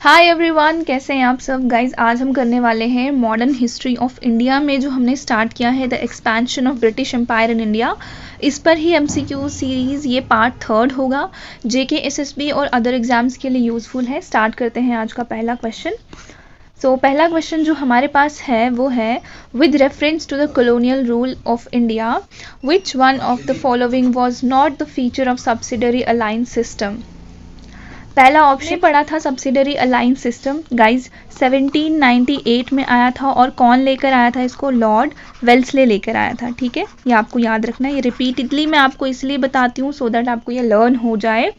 Hi everyone, कैसे हैं आप सब गाइज। आज हम करने वाले हैं मॉडर्न हिस्ट्री ऑफ इंडिया में जो हमने स्टार्ट किया है the expansion of British empire in India. इस पर ही एमसीक्यू सीरीज़ ये पार्ट 3 होगा। जेके एसएसबी और अदर एग्जाम्स के लिए यूज़फुल है। स्टार्ट करते हैं आज का पहला क्वेश्चन। पहला क्वेश्चन जो हमारे पास है वो है, with reference to the colonial rule of India which one of the following was not the feature of subsidiary alliance system. पहला ऑप्शन पढ़ा था सब्सिडरी अलायंस सिस्टम गाइज, 1798 में आया था। और कौन लेकर आया था इसको? लॉर्ड वेल्सले लेकर आया था। ठीक है, ये आपको याद रखना है। ये रिपीटेडली मैं आपको इसलिए बताती हूँ सो दैट आपको ये लर्न हो जाए।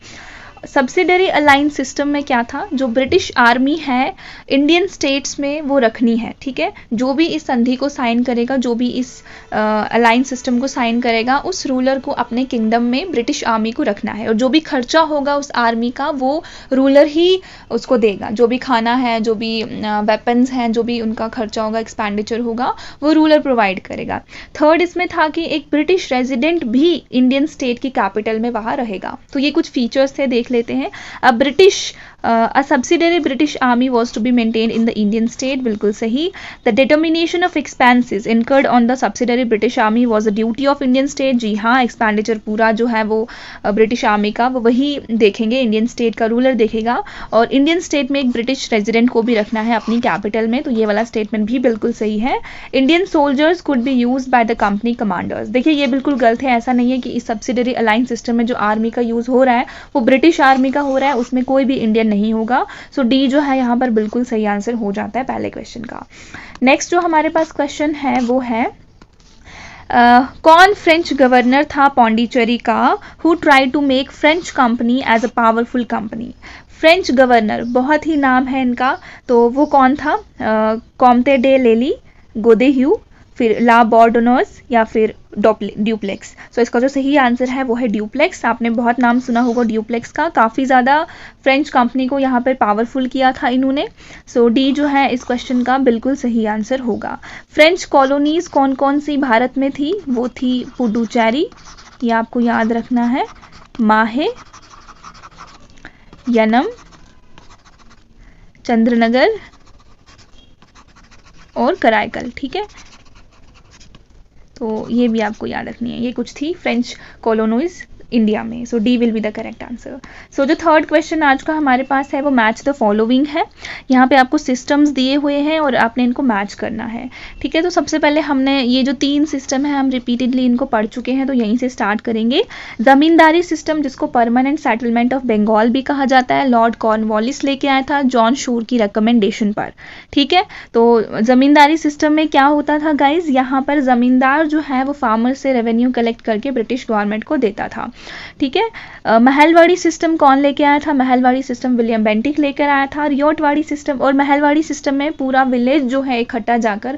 सब्सिडरी अलायंस सिस्टम में क्या था, जो ब्रिटिश आर्मी है इंडियन स्टेट्स में वो रखनी है। ठीक है, जो भी इस संधि को साइन करेगा, जो भी इस अलायंस सिस्टम को साइन करेगा, उस रूलर को अपने किंगडम में ब्रिटिश आर्मी को रखना है। और जो भी खर्चा होगा उस आर्मी का वो रूलर ही उसको देगा। जो भी खाना है, जो भी वेपन्स हैं, जो भी उनका खर्चा होगा, एक्सपेंडिचर होगा, वो रूलर प्रोवाइड करेगा। थर्ड इसमें था कि एक ब्रिटिश रेजिडेंट भी इंडियन स्टेट की कैपिटल में वहाँ रहेगा। तो ये कुछ फीचर्स थे, देख लेते हैं। अब a subsidiary British army was to be maintained in the Indian state, बिल्कुल सही। The determination of expenses incurred on the subsidiary British army was a duty of Indian state। जी हाँ, एक्सपेंडिचर पूरा जो है वो ब्रिटिश आर्मी का वो वही देखेंगे, इंडियन स्टेट का रूलर देखेगा। और इंडियन स्टेट में एक ब्रिटिश रेजिडेंट को भी रखना है अपनी कैपिटल में, तो ये वाला स्टेटमेंट भी बिल्कुल सही है। Indian soldiers could be use by the company commanders. देखिए ये बिल्कुल गलत है, ऐसा नहीं है कि इस सब्सिडरी अलायंस सिस्टम में जो आर्मी का यूज हो रहा है वो ब्रिटिश आर्मी का हो रहा है, उसमें कोई भी इंडियन नहीं होगा। सो डी जो है यहाँ पर बिल्कुल सही आंसर हो जाता है पहले क्वेश्चन का। नेक्स्ट जो हमारे पास क्वेश्चन है वो है, कौन फ्रेंच गवर्नर था पौंडीचेरी का who try to make French company as a powerful company. French governor, बहुत ही नाम है इनका, तो वो कौन था? कॉम्ते डे लेली, गोदेह्यू, फिर ला बॉर्डोनोस या फिर ड्यूप्लेक्स। सो इसका जो सही आंसर है वो है ड्यूप्लेक्स। आपने बहुत नाम सुना होगा ड्यूप्लेक्स का, काफ़ी ज़्यादा फ्रेंच कंपनी को यहाँ पर पावरफुल किया था इन्होंने। सो डी जो है इस क्वेश्चन का बिल्कुल सही आंसर होगा। फ्रेंच कॉलोनीज कौन कौन सी भारत में थी? वो थी पुडुचेरी, ये आपको याद रखना है, माहे, यनम, चंद्रनगर और कराईकल। ठीक है, तो ये भी आपको याद रखनी है। ये कुछ थी फ्रेंच कॉलोनीज इंडिया में। So D will be the correct answer. So जो थर्ड क्वेश्चन आज का हमारे पास है वो मैच द फॉलोइंग है। यहाँ पे आपको सिस्टम्स दिए हुए हैं और आपने इनको मैच करना है। ठीक है, तो सबसे पहले हमने ये जो 3 सिस्टम है हम रिपीटेडली इनको पढ़ चुके हैं, तो यहीं से स्टार्ट करेंगे। जमींदारी सिस्टम, जिसको परमानेंट सेटलमेंट ऑफ बंगाल भी कहा जाता है, लॉर्ड कॉर्नवालिस लेके आया था जॉन शूर की रिकमेंडेशन पर। ठीक है, तो जमींदारी सिस्टम में क्या होता था गाइज, यहाँ पर जमींदार जो है वो फार्मर से रेवेन्यू कलेक्ट करके ब्रिटिश गवर्नमेंट को देता था। ठीक है, महलवाड़ी सिस्टम कौन लेके आया था? महलवाड़ी सिस्टम विलियम बेंटिक लेकर आया था। रियोटवाड़ी सिस्टम, और महलवाड़ी सिस्टम में पूरा विलेज जो है इकट्ठा जाकर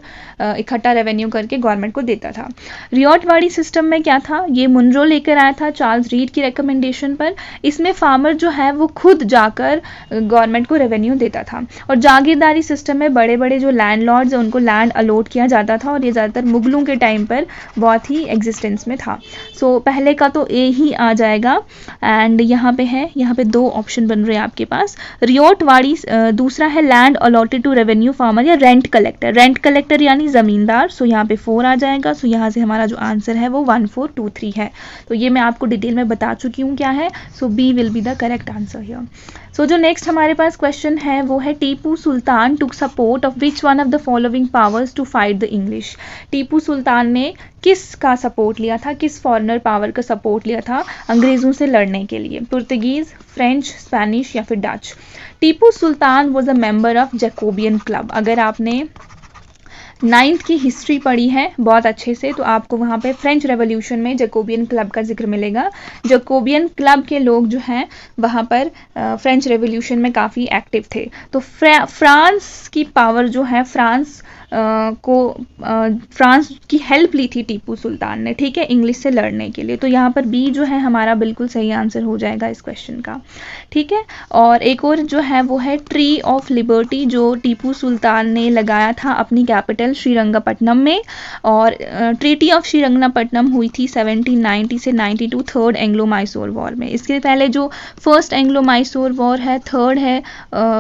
इकट्ठा रेवेन्यू करके गवर्नमेंट को देता था। रियोटवाड़ी सिस्टम में क्या था? ये मुनरो लेकर आया था चार्ल्स रीड की रिकमेंडेशन पर। इसमें फार्मर जो है वो खुद जाकर गवर्नमेंट को रेवेन्यू देता था। और जागीरदारी सिस्टम में बड़े बड़े जो लैंडलॉर्ड्स हैं उनको लैंड अलॉट किया जाता था, और ये ज़्यादातर मुगलों के टाइम पर बहुत ही एग्जिस्टेंस में था। सो पहले का तो ए ही आ जाएगा। एंड यहाँ पे है, यहाँ पे 2 ऑप्शन बन रहे हैं आपके पास। रियोटवाड़ी दूसरा है land allotted to revenue farmer या रेंट कलेक्टर। रेंट कलेक्टर यानी जमींदार। सो यहाँ पे 4 आ जाएगा। सो यहाँ से हमारा जो आंसर है वो 1423 है। तो ये मैं आपको डिटेल में बता चुकी हूँ क्या है। So B will be the correct answer here. So जो नेक्स्ट हमारे पास क्वेश्चन है वो है, Tipu Sultan took support of which one of the following powers to fight the English. Tipu Sultan ने किस का सपोर्ट लिया था, किस फॉरेनर पावर का सपोर्ट लिया था अंग्रेजों से लड़ने के लिए? पुर्तगीज, फ्रेंच, स्पेनिश या फिर Dutch. Tipu Sultan was a member of Jacobin club. अगर आपने 9th की हिस्ट्री पढ़ी है बहुत अच्छे से तो आपको वहाँ पे फ्रेंच रेवोल्यूशन में जैकोबियन क्लब का जिक्र मिलेगा। जैकोबियन क्लब के लोग जो हैं वहाँ पर फ्रेंच रेवोल्यूशन में काफ़ी एक्टिव थे। तो फ्रांस की पावर जो है, फ्रांस की हेल्प ली थी टीपू सुल्तान ने, ठीक है, इंग्लिश से लड़ने के लिए। तो यहाँ पर बी जो है हमारा बिल्कुल सही आंसर हो जाएगा इस क्वेश्चन का। ठीक है, और एक और जो है वो है ट्री ऑफ लिबर्टी, जो टीपू सुल्तान ने लगाया था अपनी कैपिटल कैपिटल श्रीरंगपट्टनम में, और ट्रीटी ऑफ श्रीरंगपट्टनम हुई थी 1790 से 92 थर्ड एंग्लो मैसूर वॉर में। इसके पहले जो फर्स्ट एंग्लो मैसूर वॉर है, थर्ड है,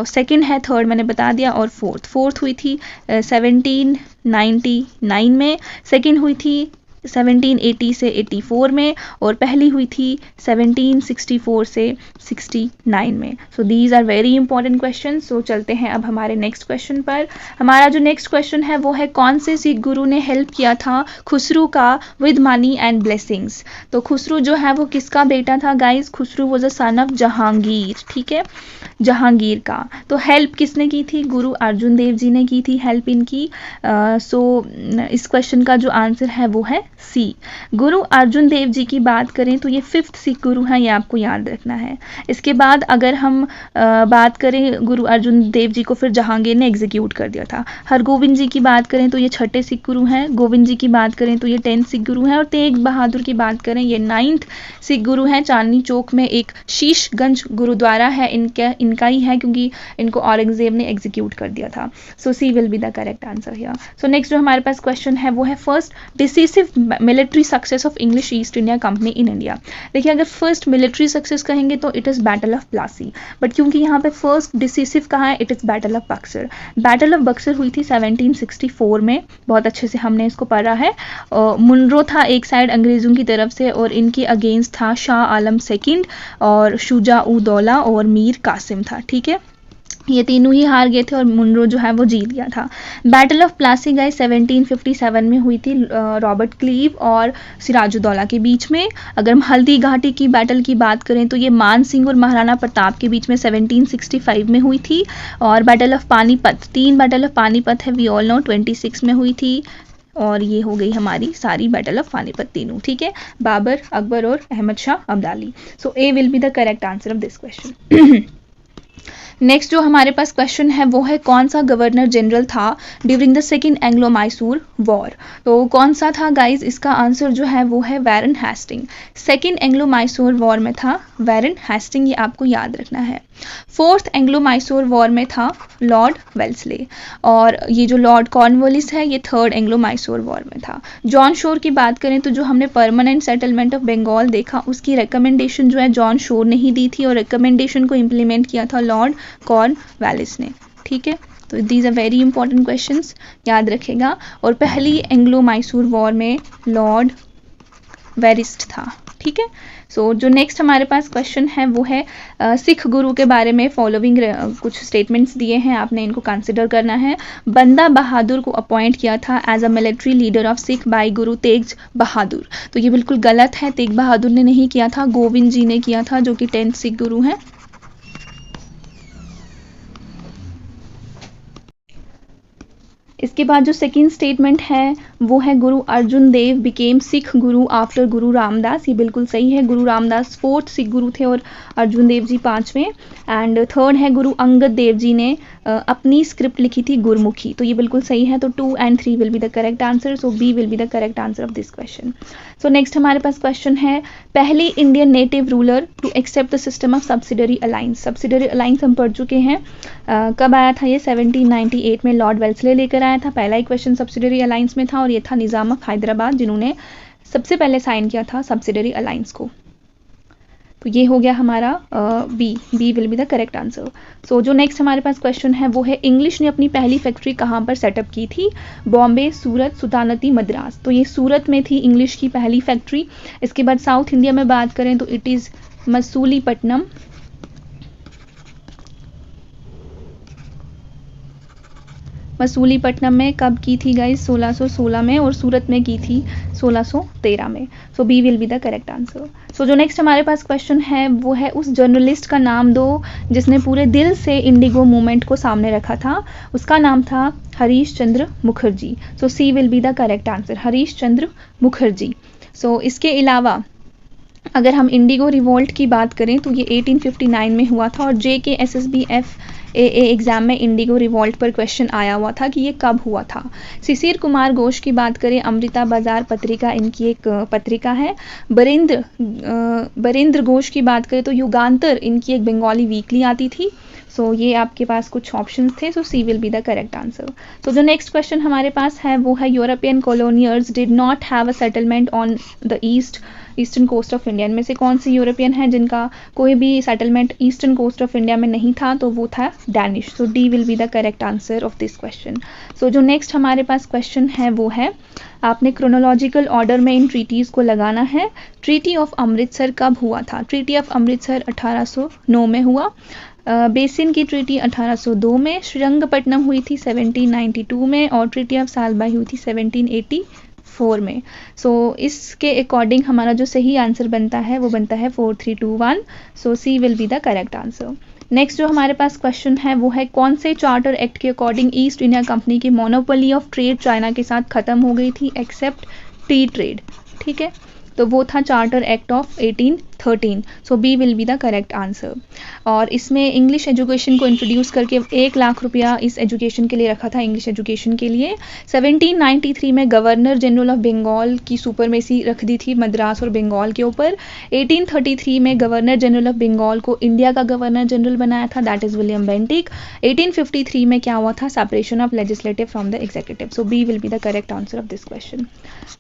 सेकंड है, थर्ड मैंने बता दिया, और फोर्थ हुई थी 1799 में, सेकंड हुई थी 1780 से 84 में, और पहली हुई थी 1764 से 69 में। So these are very important question. So चलते हैं अब हमारे नेक्स्ट क्वेश्चन पर। हमारा जो नेक्स्ट क्वेश्चन है वो है, कौन से सिख गुरु ने हेल्प किया था खुसरू का विद मनी एंड ब्लेसिंग्स। तो खुसरू जो है वो किसका बेटा था guys? Khusru was a son of Jahangir, ठीक है, जहांगीर का। तो हेल्प किसने की थी? गुरु अर्जुन देव जी ने की थी हेल्प इनकी। सो इस क्वेश्चन का जो आंसर है वो है सी। गुरु अर्जुन देव जी की बात करें तो ये 5th सिख गुरु हैं, ये आपको याद रखना है। इसके बाद अगर हम बात करें, गुरु अर्जुन देव जी को फिर जहांगीर ने एग्जीक्यूट कर दिया था। हरगोविंद जी की बात करें तो ये 6ठे सिख गुरु हैं। गोविंद जी की बात करें तो ये 10th सिख गुरु हैं। और तेग बहादुर की बात करें, ये 9th सिख गुरु हैं। चांदनी चौक में एक शीशगंज गुरुद्वारा है इनका ही है, क्योंकि इनको औरंगजेब ने एग्जीक्यूट कर दिया था। So C will be the correct answer here. So next जो हमारे पास क्वेश्चन है वो है, first decisive military success of English East India company in India. देखिए, अगर फर्स्ट मिलिट्री सक्सेस कहेंगे तो it is battle of Plassey, but क्योंकि यहाँ पे फर्स्ट डिसिसिव कहा है, it is battle of Buxar. Battle of Buxar हुई थी 1764 में, बहुत अच्छे से हमने इसको पढ़ा है। मुनरो था एक साइड अंग्रेजों की तरफ से, और इनके अगेंस्ट था शाह आलम सेकंड और शुजा उद दौला और मीर कासिम था, ठीक है। ये तीनों ही हार गए थे और मुनरो जो है वो जीत गया था। बैटल ऑफ प्लासी गाइस 1757 में हुई थी रॉबर्ट क्लीव और सिराजुद्दौला के बीच में। अगर हम हल्दी घाटी की बैटल की बात करें तो ये मान सिंह और महाराणा प्रताप के बीच में 1765 में हुई थी। और battle of Panipat, 3 battle of Panipat है, वी ऑल नो, 26 में हुई थी। और ये हो गई हमारी सारी बैटल ऑफ पानीपत तीनों, ठीक है, बाबर, अकबर और Ahmad Shah Abdali. So A will be the correct answer of this question. Next जो हमारे पास क्वेश्चन है वो है, कौन सा गवर्नर जनरल था during the second Anglo Mysore war. तो कौन सा था गाइज? इसका आंसर जो है वो है Warren Hastings. Second Anglo Mysore war में था वैरन हेस्टिंग, ये आपको याद रखना है। फोर्थ एंग्लो मैसूर वॉर में था लॉर्ड वेल्सले, और ये जो लॉर्ड कॉर्नवालिस है ये थर्ड एंग्लो मैसूर वॉर में था। जॉन शोर की बात करें तो जो हमने परमानेंट सेटलमेंट ऑफ बंगाल देखा, उसकी रिकमेंडेशन जो है जॉन शोर ने ही दी थी, और रिकमेंडेशन को इम्प्लीमेंट किया था लॉर्ड कॉर्नवालिस ने, ठीक है। तो these are very important questions, याद रखेगा। और पहली एंग्लो मैसूर वॉर में लॉर्ड वेरिस्ट था, ठीक है। सो जो नेक्स्ट हमारे पास क्वेश्चन है वो है, सिख गुरु के बारे में फॉलोइंग कुछ स्टेटमेंट्स दिए हैं, आपने इनको कंसिडर करना है। बंदा बहादुर को अपॉइंट किया था as a military leader of Sikh by Guru Tegh बहादुर, तो ये बिल्कुल गलत है। तेग बहादुर ने नहीं किया था, गोविंद जी ने किया था, जो कि 10th सिख गुरु हैं। इसके बाद जो सेकंड स्टेटमेंट है वो है, गुरु अर्जुन देव बिकेम सिख गुरु आफ्टर गुरु रामदास, ये बिल्कुल सही है। गुरु रामदास 4th सिख गुरु थे और अर्जुन देव जी 5वें। एंड थर्ड है, गुरु अंगद देव जी ने अपनी स्क्रिप्ट लिखी थी गुरमुखी, तो ये बिल्कुल सही है। तो 2 and 3 will be the correct answer, so B will be the correct answer of this question. So next हमारे पास क्वेश्चन है, पहली Indian native ruler to accept the system of subsidiary alliance. Subsidiary alliance हम पढ़ चुके हैं, कब आया था ये? 1798 में लॉर्ड वेल्सले लेकर आया था। पहला ही क्वेश्चन सब्सिडरी अलायंस में था, और ये था निजाम ऑफ हैदराबाद जिन्होंने सबसे पहले साइन किया था सब्सिडरी अलायंस को। तो ये हो गया हमारा B will be the correct answer. So जो नेक्स्ट हमारे पास क्वेश्चन है वो है, इंग्लिश ने अपनी पहली फैक्ट्री कहाँ पर सेटअप की थी? बॉम्बे, सूरत, सुल्तानती, मद्रास। तो ये सूरत में थी इंग्लिश की पहली फैक्ट्री। इसके बाद साउथ इंडिया में बात करें तो इट इज़ मसूलीपट्टनम। मसूलीपट्टनम में कब की थी गाइस? 1616 में, और सूरत में की थी 1613 में। So B will be the correct answer. So जो नेक्स्ट हमारे पास क्वेश्चन है वो है, उस जर्नलिस्ट का नाम दो जिसने पूरे दिल से इंडिगो मूवमेंट को सामने रखा था। उसका नाम था Harish Chandra Mukherjee. So C will be the correct answer, Harish Chandra Mukherjee. So इसके अलावा अगर हम इंडिगो रिवोल्ट की बात करें तो ये 1859 में हुआ था, और JKSSB-F एग्जाम में इंडिगो रिवॉल्ट पर क्वेश्चन आया हुआ था कि ये कब हुआ था। शिशिर कुमार घोष की बात करें, अमृता बाजार पत्रिका इनकी एक पत्रिका है। बरेंद्र घोष की बात करें तो युगांतर इनकी एक बंगाली वीकली आती थी। सो ये आपके पास कुछ ऑप्शंस थे, so C will be the correct answer. तो जो नेक्स्ट क्वेश्चन हमारे पास है वो है European colonisers did not have a settlement on the eastern coast of India. इनमें से कौन सी यूरोपियन है जिनका कोई भी settlement eastern coast of India में नहीं था, तो वो था Danish. So D will be the correct answer of this question. So जो नेक्स्ट हमारे पास क्वेश्चन है वो है, आपने क्रोनोलॉजिकल ऑर्डर में इन ट्रीटीज़ को लगाना है। ट्रीटी ऑफ अमृतसर कब हुआ था? ट्रीटी ऑफ अमृतसर 1809 में हुआ। बेसिन की ट्रीटी 1802 में, श्रीरंगपट्टनम हुई थी 1792 में, और ट्रीटी ऑफ सालबाई हुई थी 1784 में। सो इसके अकॉर्डिंग हमारा जो सही आंसर बनता है वो बनता है 4321। So C will be the correct answer. Next जो हमारे पास क्वेश्चन है वो है, कौन से चार्टर एक्ट के अकॉर्डिंग ईस्ट इंडिया कंपनी की मोनोपोली ऑफ ट्रेड चाइना के साथ खत्म हो गई थी एक्सेप्ट टी ट्रेड? ठीक है, तो वो था charter act of 1813। So B will be the correct answer. और इसमें इंग्लिश एजुकेशन को इंट्रोड्यूस करके 1 लाख रुपया इस एजुकेशन के लिए रखा था, इंग्लिश एजुकेशन के लिए। 1793 में गवर्नर जनरल ऑफ बंगाल की सुपरमेसी रख दी थी मद्रास और बंगाल के ऊपर। 1833 में गवर्नर जनरल ऑफ बंगाल को इंडिया का गवर्नर जनरल बनाया था, दैट इज विलियम बेंटिक। 1853 में क्या हुआ था? Separation of legislative from the executive. So B will be the correct answer of this question.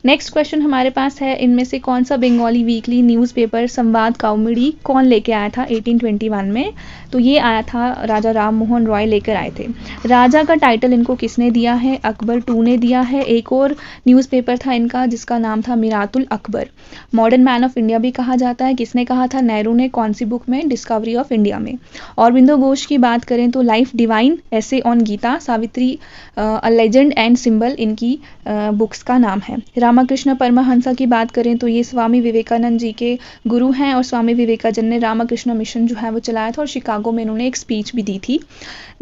Next question हमारे पास है, इनमें से कौन सा बंगाली वीकली न्यूज़पेपर संवाद कौमुदी कौन लेके आया था 1821 में? तो ये आया था राजा राम मोहन रॉय लेकर आए थे। राजा का टाइटल इनको किसने दिया है? अकबर II ने दिया है। एक और न्यूज़पेपर था इनका जिसका नाम था Miratul Akbar. Modern man of India भी कहा जाता है, किसने कहा था? नेहरू ने। कौन सी बुक में? डिस्कवरी ऑफ इंडिया में। औरबिंदो घोष की बात करें तो life divine essays on Gita, Savitri a legend and symbol इनकी बुक्स का नाम है। रामकृष्ण परमहंस की बात करें तो ये स्वामी विवेकानंद जी के गुरु हैं, और स्वामी विवेकानंद ने रामकृष्ण मिशन जो है वो चलाया था, और शिकागो में इन्होंने एक स्पीच भी दी थी।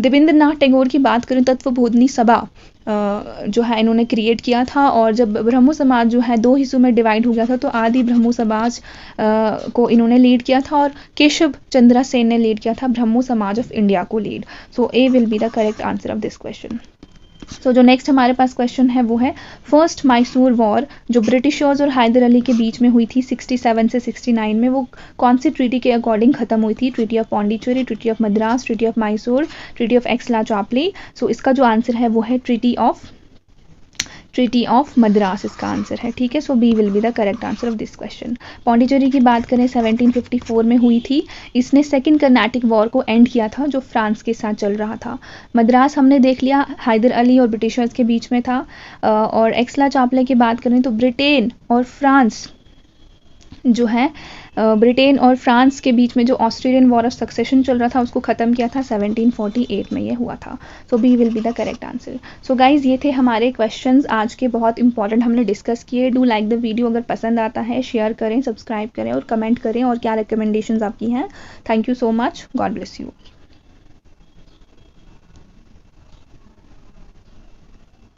देवेंद्रनाथ टैगोर की बात करें, तत्वबोधिनी सभा जो है इन्होंने क्रिएट किया था, और जब ब्रह्मो समाज जो है 2 हिस्सों में डिवाइड हो गया था तो आदि ब्रह्मो समाज को इन्होंने लीड किया था, और केशव चंद्रा सेन ने लीड किया था ब्रह्मो समाज ऑफ इंडिया को lead. So A will be the correct answer of this question. So जो नेक्स्ट हमारे पास क्वेश्चन है वो है, फर्स्ट मैसूर वॉर जो ब्रिटिशर्स और हैदर अली के बीच में हुई थी 67 से 69 में, वो कौन सी ट्रीटी के अकॉर्डिंग खत्म हुई थी? Treaty of Pondicherry, treaty of Madras, treaty of Mysore, treaty of Aix-la-Chapelle. So इसका जो आंसर है वो है ट्रीटी ऑफ मद्रास इसका आंसर है। ठीक है, so B will be the correct answer of this question. Pondicherry की बात करें 1754 में हुई थी। इसने सेकंड कर्नाटिक वॉर को एंड किया था जो फ्रांस के साथ चल रहा था। मद्रास हमने देख लिया, हैदर अली और ब्रिटिशर्स के बीच में था। और एक्सला चापले की बात करें तो ब्रिटेन और फ्रांस जो है ब्रिटेन और फ्रांस के बीच में जो ऑस्ट्रेलियन वॉर ऑफ सक्सेशन चल रहा था उसको ख़त्म किया था 1748 में ये हुआ था। So B will be the correct answer. So guys ये थे हमारे क्वेश्चंस आज के, बहुत इंपॉर्टेंट हमने डिस्कस किए। डू लाइक द वीडियो, अगर पसंद आता है शेयर करें, सब्सक्राइब करें और कमेंट करें, और क्या रिकमेंडेशंस आपकी हैं। Thank you so much, God bless you.